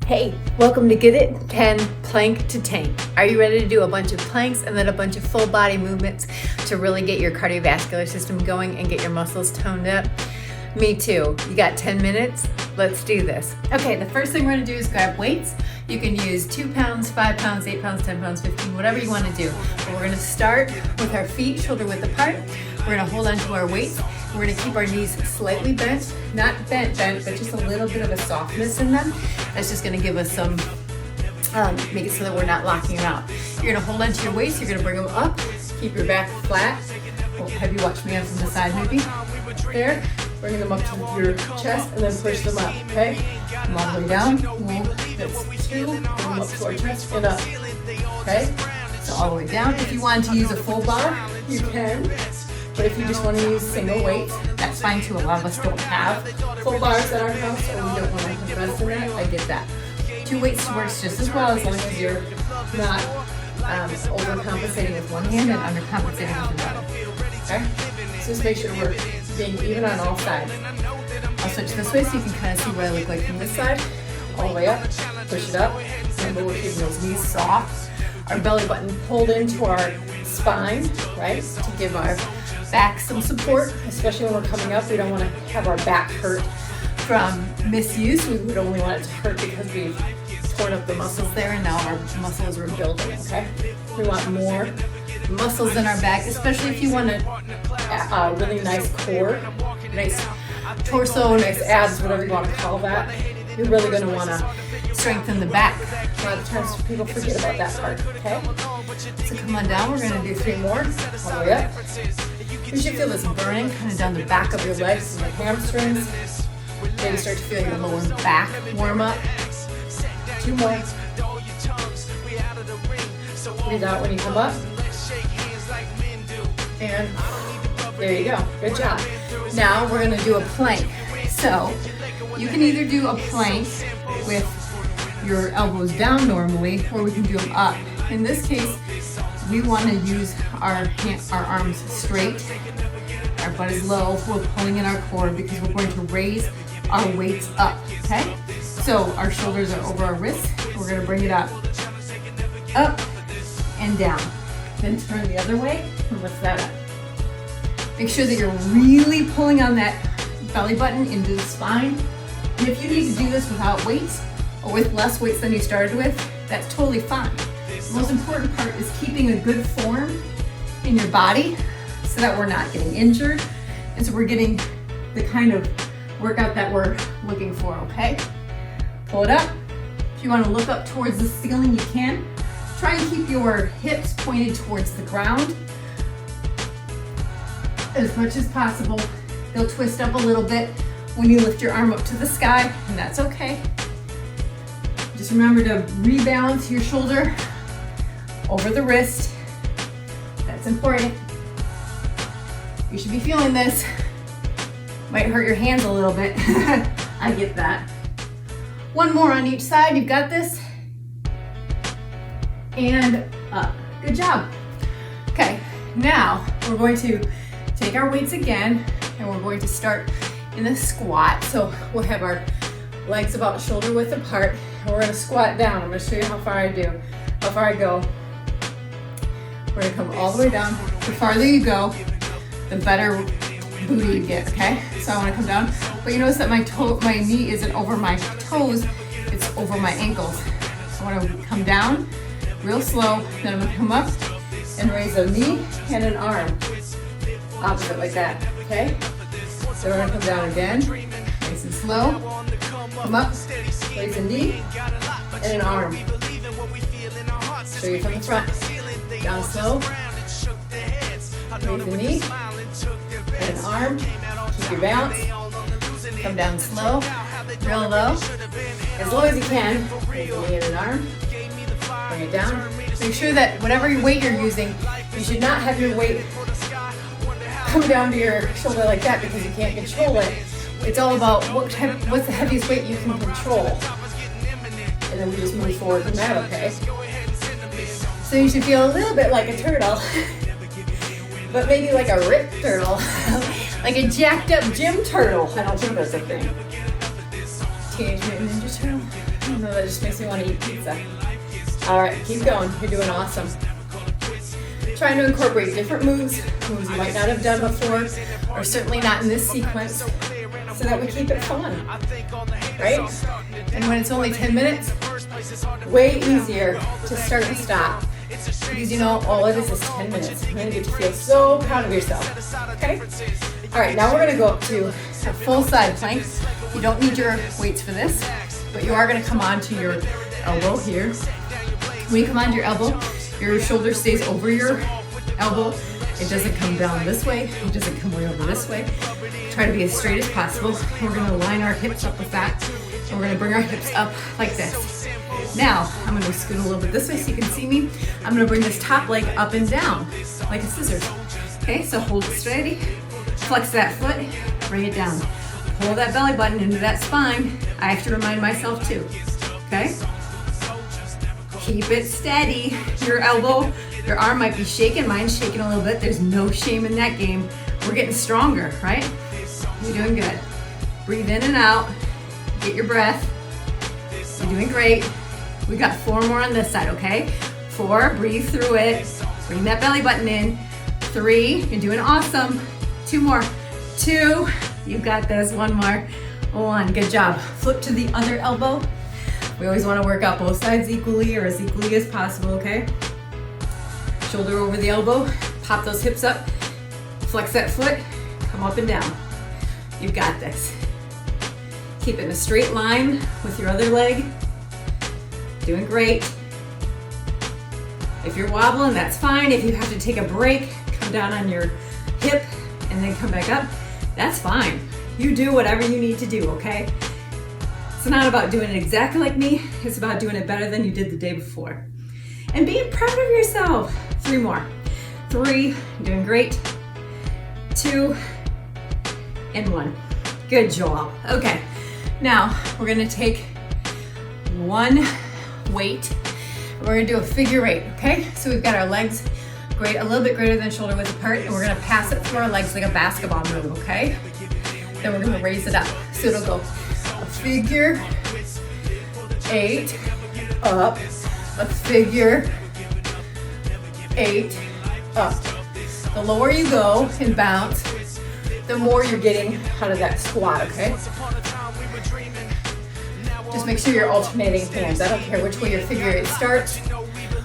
Hey, welcome to Get It 10 Plank to Tank. Are you ready to do a bunch of planks and then a bunch of full body movements to really get your cardiovascular system going and get your muscles toned up? Me too. You got 10 minutes? Let's do this. Okay, the first thing we're gonna do is grab weights. You can use 2 pounds, 5 pounds, 8 pounds, 10 pounds, 15, whatever you wanna do. But we're gonna start with our feet shoulder width apart. We're gonna hold on to our weights. We're gonna keep our knees slightly bent, not bent, but just a little bit of a softness in them. That's just gonna give us some, make it so that we're not locking them out. You're gonna hold onto your weights, you're gonna bring them up, keep your back flat. Well, have you watched me on from the side maybe? There, bringing them up to your chest and then push them up, okay? Come all the way down, that's 2, bring them up to our chest and up, okay? So all the way down. If you want to use a full bar, you can. But if you just want to use single weights, that's fine too. A lot of us don't have full bars at our house, or we don't want to invest in that. I get that. 2 weights works just as well as long as you're not overcompensating with one hand and undercompensating with another. Okay? So just make sure we're being even on all sides. I'll switch this way so you can kind of see what I look like from this side. All the way up, push it up. Remember, we're keeping those knees soft. Our belly button pulled into our spine, right? To give our back some support, especially when we're coming up. We don't want to have our back hurt from misuse. We would only want it to hurt because we've torn up the muscles there and now our muscles are building, okay? We want more muscles in our back, especially if you want a really nice core, nice torso, nice abs, whatever you want to call that. You're really going to want to strengthen the back. A lot of times people forget about that part, okay? So come on down, we're going to do 3 more, all the way up. You should feel this burning kind of down the back of your legs and your hamstrings. Maybe start to feel your lower back warm up. 2 more. Breathe out when you come up. And there you go. Good job. Now we're going to do a plank. So you can either do a plank with your elbows down normally, or we can do them up. In this case, we want to use our arms straight. Our butt is low. We're pulling in our core because we're going to raise our weights up, okay? So our shoulders are over our wrists. We're going to bring it up and down. Then turn the other way and lift that up. Make sure that you're really pulling on that belly button into the spine. And if you need to do this without weights or with less weights than you started with, that's totally fine. The most important part is keeping a good form in your body so that we're not getting injured and so we're getting the kind of workout that we're looking for, okay? Pull it up. If you want to look up towards the ceiling, you can. Try and keep your hips pointed towards the ground as much as possible. They'll twist up a little bit when you lift your arm up to the sky, and that's okay. Just remember to rebalance your shoulder over the wrist. That's important. You should be feeling this. Might hurt your hands a little bit. I get that. 1 more on each side. You've got this. And up. Good job. Okay, now we're going to take our weights again and we're going to start in a squat. So we'll have our legs about shoulder width apart and we're going to squat down. I'm going to show you how far I go. We're going to come all the way down. The farther you go, the better booty you get, okay? So I want to come down, but you notice that my knee isn't over my toes, it's over my ankles. I want to come down real slow, then I'm going to come up and raise a knee and an arm. Opposite like that, okay? So we're going to come down again, nice and slow. Come up, raise a knee and an arm. Show you from the front. Down slow, raise the knee, and an arm, keep your balance, come down slow, real low, as low as you can, raise the knee and an arm, bring it down. Make sure that whatever weight you're using, you should not have your weight come down to your shoulder like that because you can't control it. It's all about what's the heaviest weight you can control. And then we just move forward from that, okay? So you should feel a little bit like a turtle, but maybe like a ripped turtle, like a jacked up gym turtle. I don't think that's a thing. Teenage Mutant Ninja Turtle. No, that just makes me want to eat pizza. All right, keep going. You're doing awesome. Trying to incorporate different moves you might not have done before, or certainly not in this sequence, so that we keep it fun, right? And when it's only 10 minutes, way easier to start and stop, because you know all it is 10 minutes. You're gonna get to feel so proud of yourself, okay? All right, now we're gonna go up to a full side plank. You don't need your weights for this, but you are gonna come onto your elbow here. When you come onto your elbow, your shoulder stays over your elbow. It doesn't come down this way. It doesn't come way over this way. Try to be as straight as possible. We're gonna line our hips up with that. And we're gonna bring our hips up like this. Now, I'm gonna scoot a little bit this way so you can see me. I'm gonna bring this top leg up and down, like a scissors. Okay, so hold it steady. Flex that foot, bring it down. Pull that belly button into that spine. I have to remind myself too, okay? Keep it steady. Your elbow, your arm might be shaking. Mine's shaking a little bit. There's no shame in that game. We're getting stronger, right? You're doing good. Breathe in and out. Get your breath. You're doing great. We got 4 more on this side, okay? 4, breathe through it. Bring that belly button in. 3, you're doing awesome. 2 more. 2, you got this. 1 more. 1, good job. Flip to the other elbow. We always want to work out both sides equally or as equally as possible, okay? Shoulder over the elbow, pop those hips up, flex that foot, come up and down. You've got this. Keep it in a straight line with your other leg. Doing great. If you're wobbling, that's fine. If you have to take a break, come down on your hip and then come back up, that's fine. You do whatever you need to do, okay? It's not about doing it exactly like me, it's about doing it better than you did the day before. And being proud of yourself. 3 more. 3, doing great. 2, and 1. Good job. Okay, now we're gonna take 1 weight. We're gonna do a figure 8, okay? So we've got our legs a little bit greater than shoulder width apart, and we're gonna pass it through our legs like a basketball move, okay? Then we're gonna raise it up. So it'll go a figure 8, up, a figure 8, up. The lower you go and bounce, the more you're getting out of that squat, okay? Just make sure you're alternating hands. I don't care which way your figure 8 starts,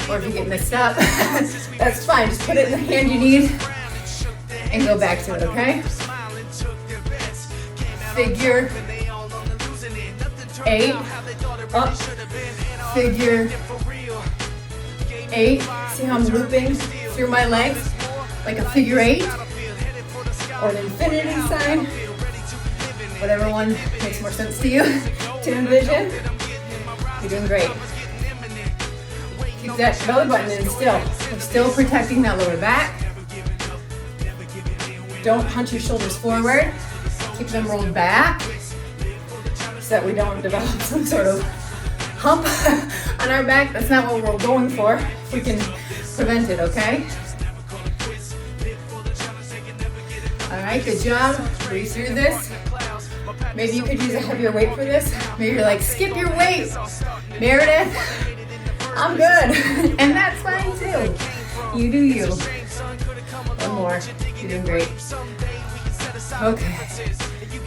or if you get mixed up, that's fine. Just put it in the hand you need and go back to it, okay? Figure 8, up, figure 8. See how I'm looping through my legs like a figure 8 or an infinity sign, whatever one makes more sense to you to envision. You're doing great. Keep that belly button in still. We're still protecting that lower back. Don't hunch your shoulders forward. Keep them rolled back so that we don't develop some sort of hump on our back. That's not what we're going for. We can prevent it, okay? All right, good job. Breathe through this. Maybe you could use a heavier weight for this. Maybe you're like, skip your weight, Meredith. I'm good. And that's fine too. You do you. 1 more. You're doing great. Okay.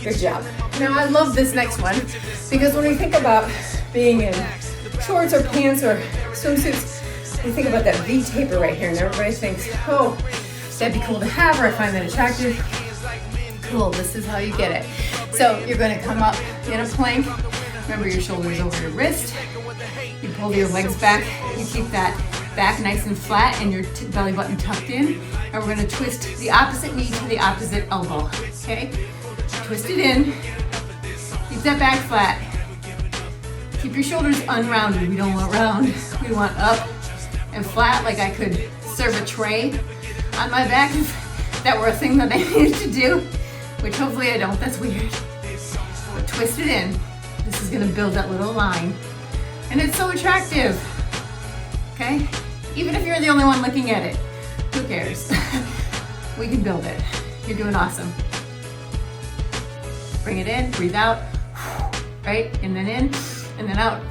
Good job. Now I love this next one because when we think about being in shorts or pants or swimsuits, we think about that V taper right here and everybody thinks, oh, that'd be cool to have, or I find that attractive. Cool, this is how you get it. So you're gonna come up in a plank. Remember your shoulders over your wrist. You pull your legs back. You keep that back nice and flat and your belly button tucked in. And we're gonna twist the opposite knee to the opposite elbow, okay? Twist it in. Keep that back flat. Keep your shoulders unrounded. We don't want round. We want up and flat, like I could serve a tray on my back if that were a thing that I needed to do, which hopefully I don't. That's weird. But twist it in. This is gonna build that little line. And it's so attractive, okay? Even if you're the only one looking at it, who cares? We can build it. You're doing awesome. Bring it in, breathe out, right? And then in, and then out.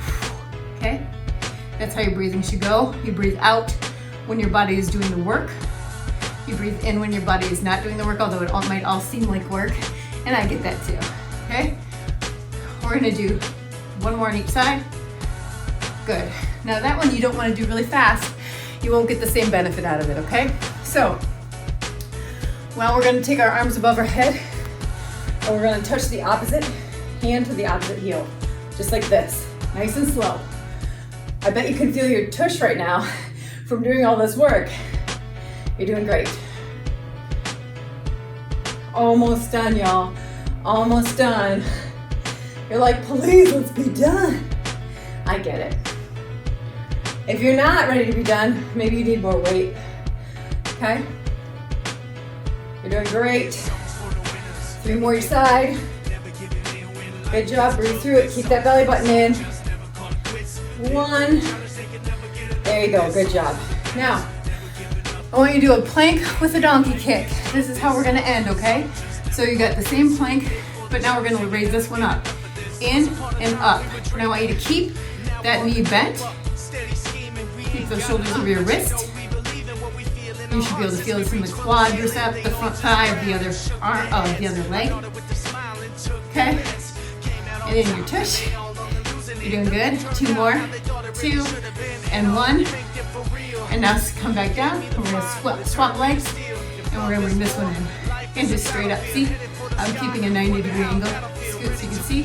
That's how your breathing should go. You breathe out when your body is doing the work. You breathe in when your body is not doing the work, although it might all seem like work. And I get that too, okay? We're gonna do one more on each side. Good. Now that one you don't wanna do really fast. You won't get the same benefit out of it, okay? So, well, we're gonna take our arms above our head and we're gonna touch the opposite hand to the opposite heel, just like this, nice and slow. I bet you can feel your tush right now from doing all this work. You're doing great. Almost done, y'all. Almost done. You're like, please, let's be done. I get it. If you're not ready to be done, maybe you need more weight, okay? You're doing great. 3 more each side. Good job, breathe through it. Keep that belly button in. 1. There you go, good job. Now, I want you to do a plank with a donkey kick. This is how we're gonna end, okay? So you got the same plank, but now we're gonna raise this one up. In and up. And I want you to keep that knee bent. Keep those shoulders over your wrist. You should be able to feel this in the quadricep, the front thigh of the other arm, the other leg. Okay? And then your tush. You're doing good. 2 more. 2 and 1. And now come back down. We're gonna swap legs, and we're gonna bring this one in. And just straight up. See? I'm keeping a 90-degree angle. Scoot so you can see.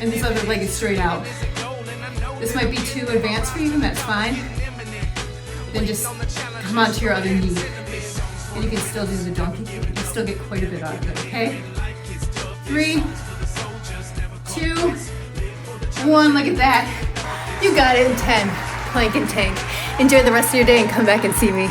And this other leg is straight out. This might be too advanced for you, and that's fine. Then just come onto your other knee. And you can still do the donkey kick. You can still get quite a bit out of it, okay? 3, 2, 1, look at that. You got it in 10. Plank and tank. Enjoy the rest of your day and come back and see me.